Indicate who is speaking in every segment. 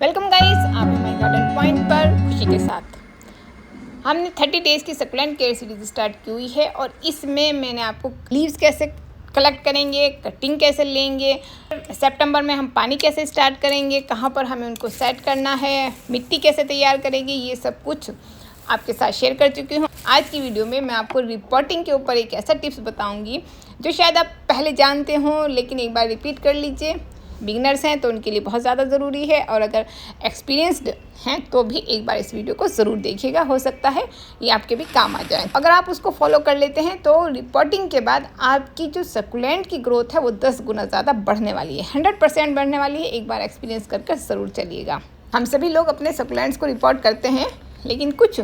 Speaker 1: Welcome guys, आप हमारे garden point पर खुशी के साथ। हमने 30 डेज़ की सकुलेंट केयर सीरीज स्टार्ट की हुई है और इसमें मैंने आपको लीव्स कैसे कलेक्ट करेंगे, कटिंग कैसे लेंगे, सितंबर में हम पानी कैसे स्टार्ट करेंगे, कहाँ पर हमें उनको सेट करना है, मिट्टी कैसे तैयार करेंगे, ये सब कुछ आपके साथ शेयर कर चुकी हूँ। आज की वीडियो में मैं आपको रिपोर्टिंग के ऊपर एक ऐसा टिप्स बताऊँगी जो शायद आप पहले जानते हो, लेकिन एक बार रिपीट कर लीजिए। बिगिनर्स हैं तो उनके लिए बहुत ज़्यादा ज़रूरी है, और अगर एक्सपीरियंस्ड हैं तो भी एक बार इस वीडियो को ज़रूर देखिएगा, हो सकता है ये आपके भी काम आ जाए। अगर आप उसको फॉलो कर लेते हैं तो रिपोर्टिंग के बाद आपकी जो सकुलेंट की ग्रोथ है वो 10 गुना ज़्यादा बढ़ने वाली है, 100% बढ़ने वाली है। एक बार एक्सपीरियंस करके ज़रूर चलिएगा। हम सभी लोग अपने सकुलेंट्स को रिपोर्ट करते हैं, लेकिन कुछ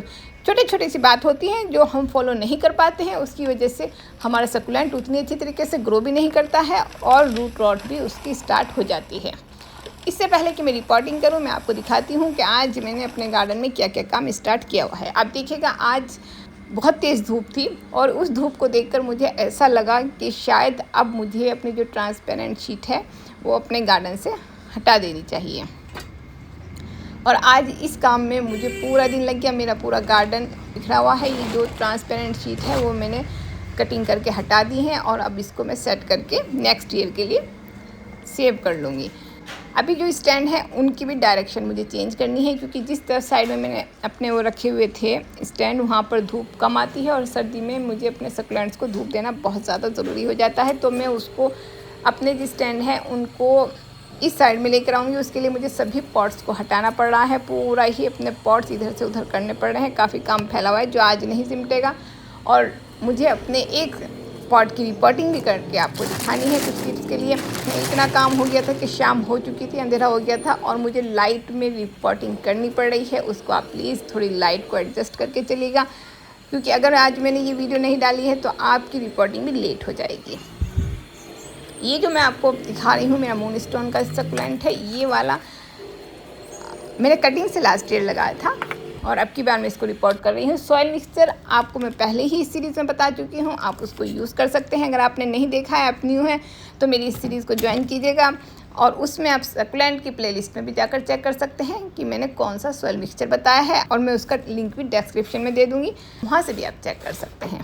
Speaker 1: छोटी छोटी सी बात होती हैं जो हम फॉलो नहीं कर पाते हैं। उसकी वजह से हमारा सकुलेंट उतनी अच्छी तरीके से ग्रो भी नहीं करता है और रूट रॉट भी उसकी स्टार्ट हो जाती है। इससे पहले कि मैं रिपोर्टिंग करूं, मैं आपको दिखाती हूं कि आज मैंने अपने गार्डन में क्या क्या काम स्टार्ट किया हुआ है। आप देखिएगा, आज बहुत तेज़ धूप थी और उस धूप को देखकर मुझे ऐसा लगा कि शायद अब मुझे अपनी जो ट्रांसपेरेंट शीट है वो अपने गार्डन से हटा देनी चाहिए। और आज इस काम में मुझे पूरा दिन लग गया। मेरा पूरा गार्डन बिखरा हुआ है। ये जो ट्रांसपेरेंट शीट है वो मैंने कटिंग करके हटा दी है और अब इसको मैं सेट करके नेक्स्ट ईयर के लिए सेव कर लूँगी। अभी जो स्टैंड है उनकी भी डायरेक्शन मुझे चेंज करनी है, क्योंकि जिस तरफ साइड में मैंने अपने वो रखे हुए थे स्टैंड, वहाँ पर धूप कम आती है और सर्दी में मुझे अपने सकुलेंट्स को धूप देना बहुत ज़्यादा ज़रूरी हो जाता है। तो मैं उसको अपने जो स्टैंड है उनको इस साइड में लेकर आऊँगी। उसके लिए मुझे सभी पॉट्स को हटाना पड़ रहा है। पूरा ही अपने पॉट्स इधर से उधर करने पड़ रहे हैं। काफ़ी काम फैला हुआ है जो आज नहीं सिमटेगा, और मुझे अपने एक पॉट की रिपोर्टिंग भी करके आपको दिखानी है। कुछ टिप्स के लिए इतना काम हो गया था कि शाम हो चुकी थी, अंधेरा हो गया था और मुझे लाइट में रिपोर्टिंग करनी पड़ रही है। उसको आप प्लीज़ थोड़ी लाइट को एडजस्ट करके चलिएगा, क्योंकि अगर आज मैंने ये वीडियो नहीं डाली है तो आपकी रिपोर्टिंग भी लेट हो जाएगी। ये जो मैं आपको दिखा रही हूँ मेरा मूनस्टोन का सकुलेंट है, ये वाला मैंने कटिंग से लास्ट ईयर लगाया था और अब की बार मैं इसको रिपोर्ट कर रही हूँ। सॉइल मिक्सचर आपको मैं पहले ही इस सीरीज़ में बता चुकी हूँ, आप उसको यूज़ कर सकते हैं। अगर आपने नहीं देखा है, आप न्यू है, तो मेरी इस सीरीज़ को ज्वाइन कीजिएगा और उसमें आप सकुलेंट की प्लेलिस्ट में भी जाकर चेक कर सकते हैं कि मैंने कौन सा सॉइल मिक्सचर बताया है, और मैं उसका लिंक भी डिस्क्रिप्शन में दे दूँगी, वहाँ से भी आप चेक कर सकते हैं।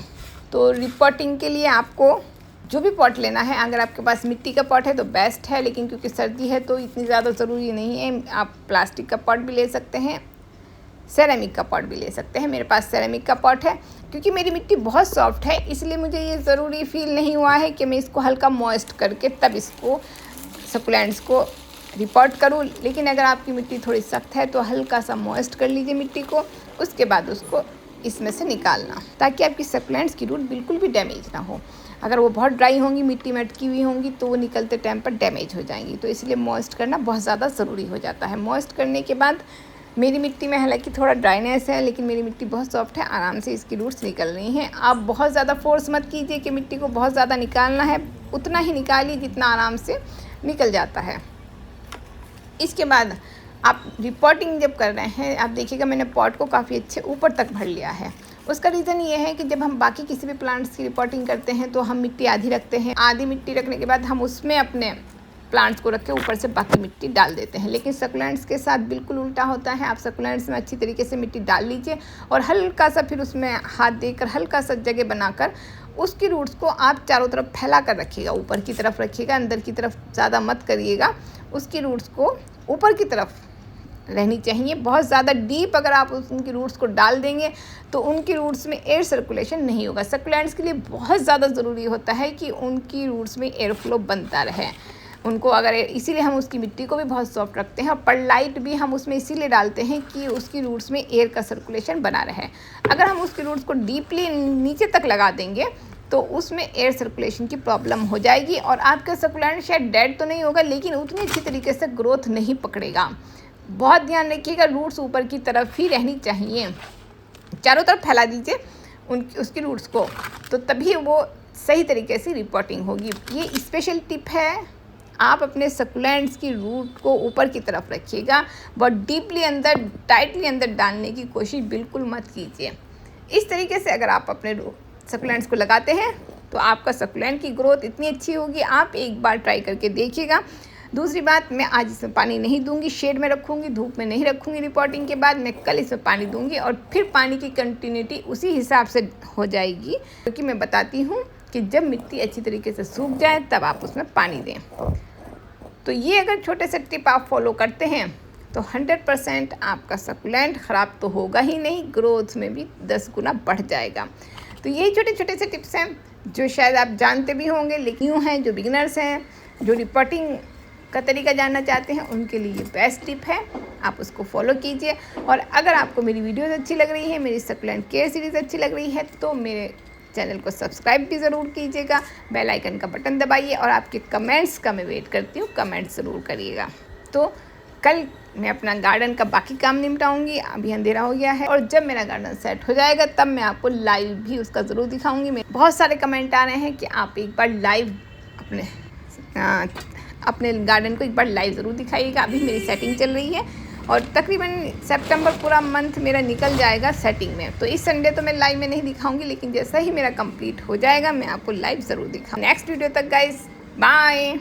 Speaker 1: तो रिपोर्टिंग के लिए आपको जो भी पॉट लेना है, अगर आपके पास मिट्टी का पॉट है तो बेस्ट है, लेकिन क्योंकि सर्दी है तो इतनी ज़्यादा ज़रूरी नहीं है। आप प्लास्टिक का पॉट भी ले सकते हैं, सेरेमिक का पॉट भी ले सकते हैं। मेरे पास सेरेमिक का पॉट है, क्योंकि मेरी मिट्टी बहुत सॉफ्ट है, इसलिए मुझे ये ज़रूरी फील नहीं हुआ है कि मैं इसको हल्का मॉइस्ट करके तब इसको सकुलेंट्स को रिपोर्ट करूँ। लेकिन अगर आपकी मिट्टी थोड़ी सख्त है तो हल्का सा मॉइस्ट कर लीजिए मिट्टी को, उसके बाद उसको इसमें से निकालना, ताकि आपकी सकुलेंट्स की रूट बिल्कुल भी डैमेज ना हो। अगर वो बहुत ड्राई होंगी, मिट्टी में अटकी हुई होंगी, तो वो निकलते टाइम पर डैमेज हो जाएंगी। तो इसलिए मॉइस्ट करना बहुत ज़्यादा ज़रूरी हो जाता है। मॉइस्ट करने के बाद मेरी मिट्टी में हालांकि थोड़ा ड्राइनेस है, लेकिन मेरी मिट्टी बहुत सॉफ्ट है, आराम से इसकी रूट्स निकल रही हैं। आप बहुत ज़्यादा फोर्स मत कीजिए कि मिट्टी को बहुत ज़्यादा निकालना है, उतना ही निकालिए जितना आराम से निकल जाता है। इसके बाद आप रिपोर्टिंग जब कर रहे हैं, आप देखिएगा मैंने पॉट को काफ़ी अच्छे ऊपर तक भर लिया है। उसका रीज़न ये है कि जब हम बाकी किसी भी प्लांट्स की रिपोर्टिंग करते हैं तो हम मिट्टी आधी रखते हैं, आधी मिट्टी रखने के बाद हम उसमें अपने प्लांट्स को रख के ऊपर से बाकी मिट्टी डाल देते हैं। लेकिन सकुलेंट्स के साथ बिल्कुल उल्टा होता है। आप सकुलेंट्स में अच्छी तरीके से मिट्टी डाल लीजिए और हल्का सा फिर उसमें हाथ देकर हल्का सा जगह बनाकर उसकी रूट्स को आप चारों तरफ फैला कर रखिएगा, ऊपर की तरफ रखिएगा, अंदर की तरफ ज़्यादा मत करिएगा। उसकी रूट्स को ऊपर की तरफ रहनी चाहिए। बहुत ज़्यादा डीप अगर आप उनकी रूट्स को डाल देंगे तो उनकी रूट्स में एयर सर्कुलेशन नहीं होगा। सकुलेंट्स के लिए बहुत ज़्यादा ज़रूरी होता है कि उनकी रूट्स में एयर फ्लो बनता रहे। उनको अगर इसीलिए हम उसकी मिट्टी को भी बहुत सॉफ्ट रखते हैं, और परलाइट भी हम उसमें इसीलिए डालते हैं कि उसकी रूट्स में एयर का सर्कुलेशन बना रहे। अगर हम उसकी रूट्स को डीपली नीचे तक लगा देंगे तो उसमें एयर सर्कुलेशन की प्रॉब्लम हो जाएगी और आपका सकुलेंट शायद डेड तो नहीं होगा, लेकिन उतनी अच्छी तरीके से ग्रोथ नहीं पकड़ेगा। बहुत ध्यान रखिएगा, रूट्स ऊपर की तरफ ही रहनी चाहिए। चारों तरफ फैला दीजिए उसकी रूट्स को, तो तभी वो सही तरीके से रिपोर्टिंग होगी। ये स्पेशल टिप है। आप अपने सकुलेंट्स की रूट को ऊपर की तरफ रखिएगा, बहुत डीपली अंदर टाइटली अंदर डालने की कोशिश बिल्कुल मत कीजिए। इस तरीके से अगर आप अपने सकुलेंट्स को लगाते हैं तो आपका सकुलेंट की ग्रोथ इतनी अच्छी होगी। आप एक बार ट्राई करके देखिएगा। दूसरी बात, मैं आज इसमें पानी नहीं दूंगी, शेड में रखूंगी, धूप में नहीं रखूंगी। रिपोर्टिंग के बाद मैं कल इसमें पानी दूंगी और फिर पानी की कंटिन्यूटी उसी हिसाब से हो जाएगी, क्योंकि मैं बताती हूँ कि जब मिट्टी अच्छी तरीके से सूख जाए तब आप उसमें पानी दें। तो ये अगर छोटे से टिप आप फॉलो करते हैं तो 100% आपका सकुलेंट ख़राब तो होगा ही नहीं, ग्रोथ में भी 10 गुना बढ़ जाएगा। तो यही छोटे छोटे से टिप्स हैं जो शायद आप जानते भी होंगे, लेकिन यूँ हैं जो बिगिनर्स हैं, जो रिपोर्टिंग का तरीका जानना चाहते हैं, उनके लिए ये बेस्ट टिप है, आप उसको फॉलो कीजिए। और अगर आपको मेरी वीडियोस अच्छी लग रही है, मेरी सकुलेंट केयर सीरीज़ अच्छी लग रही है, तो मेरे चैनल को सब्सक्राइब भी ज़रूर कीजिएगा, बेल आइकन का बटन दबाइए और आपके कमेंट्स का मैं वेट करती हूँ, कमेंट्स ज़रूर करिएगा। तो कल मैं अपना गार्डन का बाकी काम निपटाऊंगी, अभी अंधेरा हो गया है, और जब मेरा गार्डन सेट हो जाएगा तब मैं आपको लाइव भी उसका ज़रूर दिखाऊंगी। बहुत सारे कमेंट आ रहे हैं कि आप एक बार लाइव अपने गार्डन को एक बार लाइव ज़रूर दिखाइएगा। अभी मेरी सेटिंग चल रही है और तकरीबन सितंबर पूरा मंथ मेरा निकल जाएगा सेटिंग में, तो इस संडे तो मैं लाइव में नहीं दिखाऊंगी, लेकिन जैसा ही मेरा कंप्लीट हो जाएगा मैं आपको लाइव ज़रूर दिखाऊंगी। नेक्स्ट वीडियो तक गाइस, बाय।